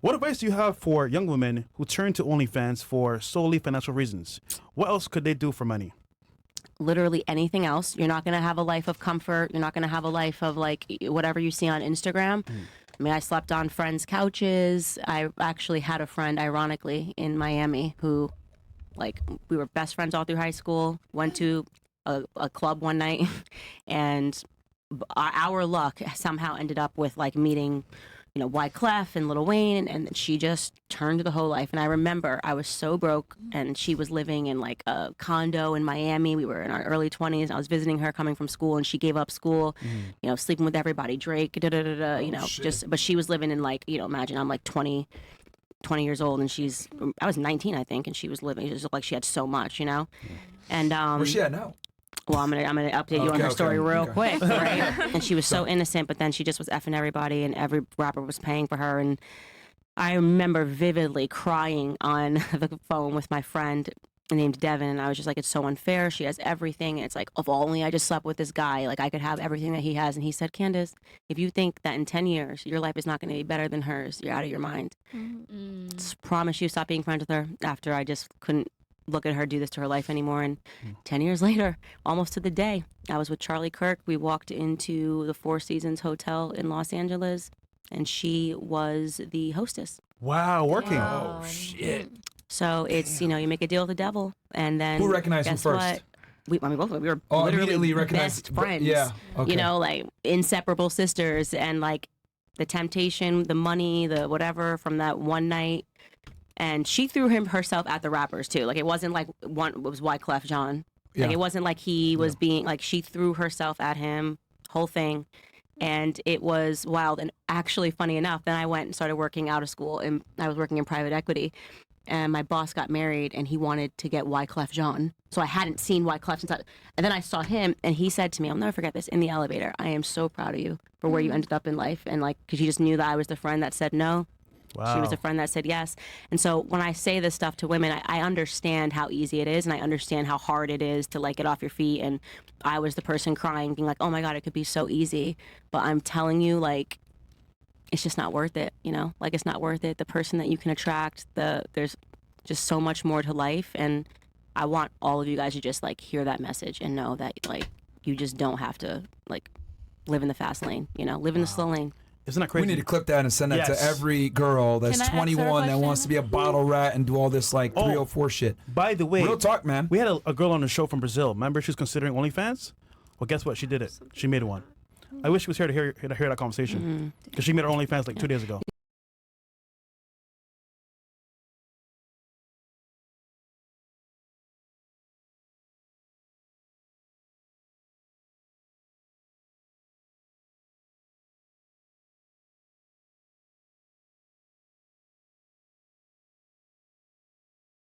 What advice do you have for young women who turn to OnlyFans for solely financial reasons? What else could they do for money? Literally anything else. You're not going to have a life of comfort. You're not going to have a life of like whatever you see on Instagram. I mean, I slept on friends' couches. I actually had a friend, ironically, in Miami who, like, we were best friends all through high school, went to a club one night, and our luck somehow ended up with, like, meeting, you know, Wyclef and Lil Wayne, and she just turned the whole life. And I remember I was so broke, and she was living in like a condo in Miami. We were in our early 20s. I was visiting her coming from school, and she gave up school, you know, sleeping with everybody, Drake, you know, but she was living in, like, you know, imagine I'm like 20 years old, and I was 19, I think, and she was living, it just looked like she had so much, you know. And where's she at now? well, I'm gonna update you on her story real quick, right? And she was so innocent, but then she just was effing everybody, and every rapper was paying for her. And I remember vividly crying on the phone with my friend named Devin, and I was just like, it's so unfair. She has everything. And it's like, if only I just slept with this guy, like I could have everything that he has. And he said, Candace, if you think that in 10 years your life is not going to be better than hers, you're out of your mind. Promise you, stop being friends with her. After I just couldn't look at her do this to her life anymore. And 10 years later, almost to the day, I was with Charlie Kirk. We walked into the Four Seasons Hotel in Los Angeles, and she was the hostess. Wow, working. Wow. Oh, shit. So it's, you know, you make a deal with the devil, and then who recognized him first? We were literally best friends. Yeah. Okay. You know, like inseparable sisters, and like the temptation, the money, the whatever from that one night. And she threw herself at the rappers too. Like it wasn't like it was Wyclef Jean. Like it wasn't like he was being like, she threw herself at him, whole thing. And it was wild. And actually, funny enough, then I went and started working out of school, and I was working in private equity. And my boss got married, and he wanted to get Wyclef Jean. So I hadn't seen Wyclef since and then I saw him, and he said to me, I'll never forget this, in the elevator, I am so proud of you for where you ended up in life. And like, because you just knew that I was the friend that said no. Wow. She was a friend that said yes. And so when I say this stuff to women, I understand how easy it is, and I understand how hard it is to like get off your feet. And I was the person crying, being like, oh my God, it could be so easy. But I'm telling you, like, it's just not worth it, you know? Like, it's not worth it. The person that you can attract, there's just so much more to life. And I want all of you guys to just like hear that message and know that like you just don't have to like live in the fast lane, you know? Live in the slow lane. Isn't that crazy? We need to clip that and send that to every girl that's 21 that wants to be a bottle rat and do all this like 304 shit. By the way, real talk, man. We had a girl on the show from Brazil. Remember, she was considering OnlyFans. Well, guess what? She did it. She made one. I wish she was here to hear that conversation, because she made her OnlyFans like 2 days ago.